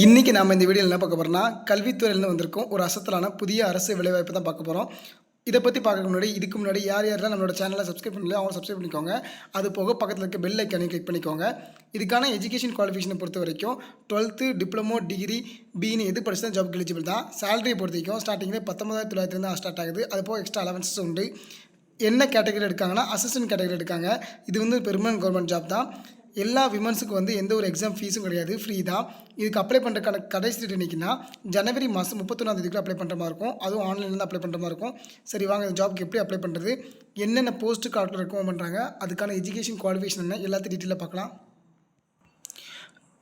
இன்றைக்கி நாம் இந்த வீடியோவில் என்ன பார்க்க போகிறோம்னா கல்வித்துறையிலேருந்து வந்திருக்கோம் ஒரு அசத்தலான புதிய அரசு வேலைவாய்ப்பு தான் பார்க்க போகிறோம். இதை பற்றி பார்க்க இதுக்கு முன்னாடி யாரெல்லாம் நம்மளோட சேனலை சப்ஸ்கிரைப் பண்ணலையோ அவங்க சப்ஸ்கிரைப் பண்ணிக்கோங்க. அது போக பக்கத்தில் இருக்க பெல் ஐக்கானை கிளிக் பண்ணிக்கோங்க. இதுக்கான எஜுகேஷன் குவாலிஃபிகேஷனை பொறுத்த வரைக்கும் 12th டிப்ளமோ டிகிரி பின்னு எது படிச்சு தான் ஜாப் எலிஜிபிள் தான். சேலரியை பொறுத்த வரைக்கும் ஸ்டார்டிங்கில் 19,900 தான் ஸ்டார்ட் ஆகுது. அது போக எக்ஸ்ட்ரா அலவன்சஸ் உண்டு. என்ன கேட்டகரி எடுக்காங்கன்னா அசிஸ்டன்ட் கேட்டகரி எடுக்காங்க. இது பெர்மனன்ட் கவர்மெண்ட் ஜாப் தான். எல்லா விமன்ஸுக்கு எந்த ஒரு எக்ஸாம் ஃபீஸும் கிடையாது, ஃப்ரீ தான். இதுக்கு அப்ளை பண்ணுறதுக்கான கடைசி டேட் என்றைக்குன்னா ஜனவரி மாதம் 31ஆம் அப்ளை பண்ணுற மாதிரி இருக்கும். அதுவும் ஆன்லைனில் அப்ளை பண்ணுற மாதிரி இருக்கும். சரி வாங்க இந்த ஜாப்க்கு எப்படி அப்ளை பண்ணுறது, என்னென்ன போஸ்ட்டுக்கு ஆர்டர் ரெக்கமெண்ட் பண்ணுறாங்க, அதுக்கான எஜுகேஷன் குவாலிஃபிகேஷன் என்ன எல்லாத்தையும் டீட்டெயிலாக பார்க்கலாம்.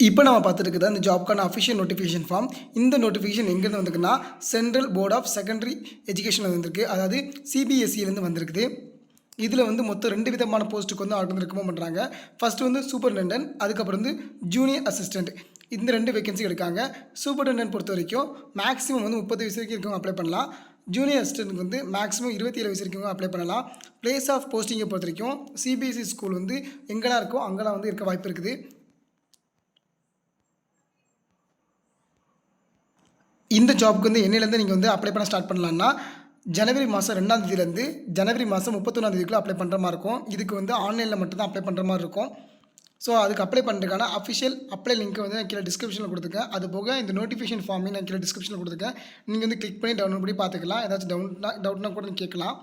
இப்போ நம்ம பார்த்துருக்குது அந்த ஜாப்க்கான அஃபிஷியல் நோட்டிஃபிகேஷன் ஃபார்ம். இந்த நோட்டிஃபிகேஷன் எங்கேருந்து வந்திருக்குன்னா central board of secondary education வந்திருக்கு, அதாவது சிபிஎஸ்சிலேருந்து வந்திருக்குது. இதில் மொத்தம் 2 விதமான போஸ்ட்டுக்கு ஆர்டர் ரெக்கமெண்ட் பண்ணுறாங்க. ஃபஸ்ட்டு சூப்பர்டெண்டன்ட், அதுக்கப்புறம் ஜூனியர் அசிஸ்டண்ட். இந்த 2 வேகன்சி எடுக்காங்க. சூப்பர்டெண்டன்ட் பொறுத்த வரைக்கும் மேக்ஸிமம் 30 வயசு வரைக்கும் இருக்கவங்க அப்ளை பண்ணலாம். ஜூனியர் அசிஸ்டன்ட்க்கு மேக்ஸிமம் 27 வயசு வரைக்கும் அப்ளை பண்ணலாம். பிளேஸ் ஆஃப் போஸ்டிங்கை பொறுத்த வரைக்கும் சிபிஎஸ்சி ஸ்கூல் எங்கெல்லாம் இருக்கோ அங்கெல்லாம் இருக்க வாய்ப்பு இருக்குது. இந்த ஜாப்க்கு என்னையிலேருந்து நீங்கள் அப்ளை பண்ண ஸ்டார்ட் பண்ணலான்னா ஜனவரி மாதம் 2ஆம் தேதியிலேருந்து ஜனவரி மாதம் 31ஆம் தேதிக்குள்ளே அப்ளை பண்ணுற மாதிரி இருக்கும். இதுக்கு ஆன்லைனில் மட்டும்தான் அப்ளை பண்ணுற மாதிரி இருக்கும். ஸோ அதுக்கு அப்ளை பண்ணுறதுக்கான அஃபிஷியல் அப்ளை லிங்க்கை நான் கீழே டிஸ்கிரிப்ஷனில் கொடுத்துருக்கேன். அது போக இந்த நோட்டிஃபிகேஷன் ஃபார்மையும் நான் கீழே டிஸ்கிரிப்ஷனில் கொடுத்துருக்கேன். நீங்கள் கிளிக் பண்ணி டவுன்லோட் பண்ணி பார்த்துக்கலாம். ஏதாச்சும் டவுட்னா கூட நீங்கள் கேட்கலாம்.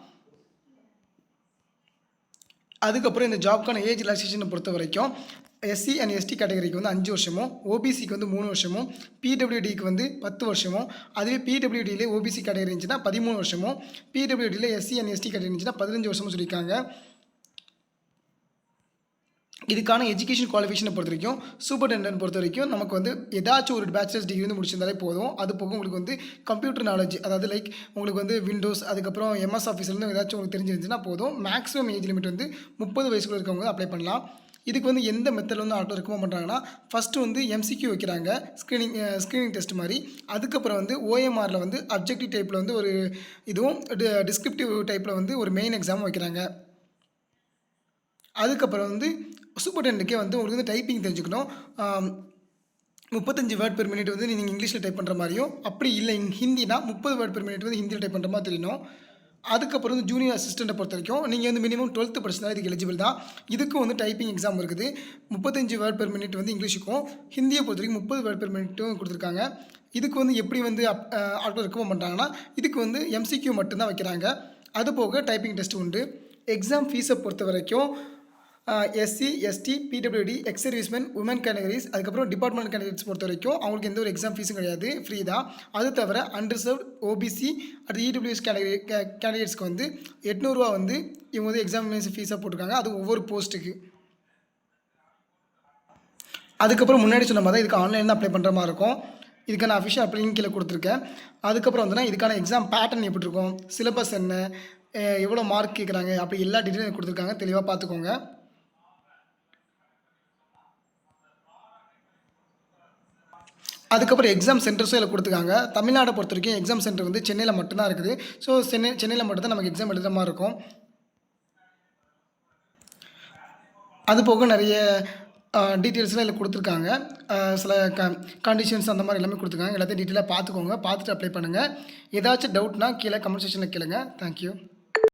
அதுக்கப்புறம் இந்த ஜாப்க்கான ஏஜ் ரிலாக்ஸேஷனை பொறுத்த வரைக்கும் எஸ்சி அண்ட் எஸ்டி கேட்டகரிக்கு 5 வருஷமும், ஓபிசிக்கு 3 வருஷமும், பிடபிள்யூடிக்கு 10 வருஷமும், அதுவே பிடபிள்யூடியிலே ஓபிசி கேட்டகரி இருந்துச்சுன்னா 13 வருஷமும், பிடபிள்யூடியில் எஸ்சி அண்ட் எஸ்டி கேட்டகரி இருந்துச்சுன்னா 15 வருஷமும் சொல்லியிருக்காங்க. இதுக்கான எஜுகேஷன் குவாலிஃபிகேஷனை பொறுத்த வரைக்கும் சூப்பர்டெண்டன்ட் பொறுத்த வரைக்கும் நமக்கு ஏதாச்சும் ஒரு பேச்சுலர்ஸ் டிகிரி முடிச்சிருந்தாலே போதும். அது போக உங்களுக்கு கம்ப்யூட்டர் நாலேஜ், அதாவது லைக் உங்களுக்கு விண்டோஸ், அதுக்கப்புறம் எம்எஸ் ஆஃபீஸ்லேருந்து ஏதாச்சும் உங்களுக்கு தெரிஞ்சிருந்துச்சுன்னா போதும். மேக்ஸிமம் ஏஜ் லிமிட் 30 வயசுக்குள்ள இருக்கவங்க அப்ளை பண்ணலாம். இதுக்கு எந்த மெத்தடில் ஆட்டோ ரெக்கமெண்ட் பண்ணுறாங்கன்னா ஃபஸ்ட்டு எம்சிக்யூ வைக்கிறாங்க, ஸ்க்ரீனிங் டெஸ்ட் மாதிரி. அதுக்கப்புறம் ஓஎம்ஆரில் அப்ஜெக்டிவ் டைப்பில் ஒரு இதுவும் டிஸ்கிரிப்டிவ் டைப்பில் ஒரு மெயின் எக்ஸாமும் வைக்கிறாங்க. அதுக்கப்புறம் சூப்பர்டென்ட்டுக்கே உங்களுக்கு டைப்பிங் தெரிஞ்சுக்கணும். 35 வேர்ட் பெர் மினிட் நீங்கள் இங்கிலீஷில் டைப் பண்ணுற மாதிரியும், அப்படி இல்லை ஹிந்தினா 30 வேர்ட் பெர் மினிட் ஹிந்தியில் டைப் பண்ணுற மாதிரி தெரியணும். அதுக்கப்புறம் ஜூனியர் அசிஸ்டண்ட்டை பொறுத்த வரைக்கும் நீங்கள் மினிமம் 12th படிச்சா இதுக்கு எலிஜிபிள் தான். இதுக்கும் டைப்பிங் எக்ஸாம் இருக்குது. 35 வேர்ட் பெர் மினிட் இங்கிலீஷுக்கும், ஹிந்தியை பொறுத்த வரைக்கும் 30 வேர்ட் பெர் மினிட்டும் கொடுத்துருக்காங்க. இதுக்கு எப்படி ஆட்டோ ரெக்கமெண்ட் பண்ணுறாங்கன்னா இதுக்கு எம்சிக்யூ மட்டும்தான் வைக்கிறாங்க. அது போக டைப்பிங் டெஸ்ட் உண்டு. எக்ஸாம் ஃபீஸை பொறுத்த வரைக்கும் SC, ST, PWD, ex serviceman, woman categories, அதுக்கப்புறம் டிபார்ட்மெண்ட் கேண்டிடேட்ஸ் பொறுத்த வரைக்கும் அவங்களுக்கு எந்த ஒரு எக்ஸாம் ஃபீஸும் கிடையாது, ஃப்ரீ தான். அது தவிர அன்ரிசர்வ்ட், ஓபிசி, அடுத்து இடபிள்யூஎஸ் கேண்டிடேட்ஸ்க்கு 800 ரூபா இவங்க எக்ஸாமினேஷன் ஃபீஸாக போட்டிருக்காங்க. அது ஒவ்வொரு போஸ்ட்டுக்கு. அதுக்கப்புறம் முன்னாடி சொன்ன மாதிரி தான் இதுக்கு ஆன்லைனில் அப்ளை பண்ணுற மாதிரி இருக்கும். இதுக்கான அஃபிஷியல் அப்ளை லிங்க் கீழே கொடுத்துருக்கேன். அதுக்கப்புறம் இதுக்கான எக்ஸாம் பேட்டர்ன் எப்படி இருக்கும், சிலபஸ் என்ன, எவ்வளோ மார்க் கேட்குறாங்க, அப்படி எல்லா டீட்டெயிலும் கொடுத்துருக்காங்க. தெளிவாக பார்த்துக்கோங்க. அதுக்கப்புறம் எக்ஸாம் சென்டர்ஸும் இதில் கொடுத்துருக்காங்க. தமிழ்நாடை பொறுத்த வரைக்கும் எக்ஸாம் சென்டர் சென்னையில் மட்டும்தான் இருக்குது. ஸோ சென்னையில் மட்டும்தான் நமக்கு எக்ஸாம் எழுதுகிற மாதிரி இருக்கும். அது போக நிறைய டீட்டெயில்ஸ்லாம் இதில் கொடுத்துருக்காங்க. சில கண்டிஷன்ஸ் அந்த மாதிரி எல்லாமே கொடுத்துருக்காங்க. எல்லாத்தையும் டீட்டெயிலாக பார்த்துக்கோங்க. பார்த்துட்டு அப்ளை பண்ணுங்கள். ஏதாச்சும் டவுட்னா கீழே கமெண்ட் செக்ஷனில் கேளுங்க. தேங்க்யூ.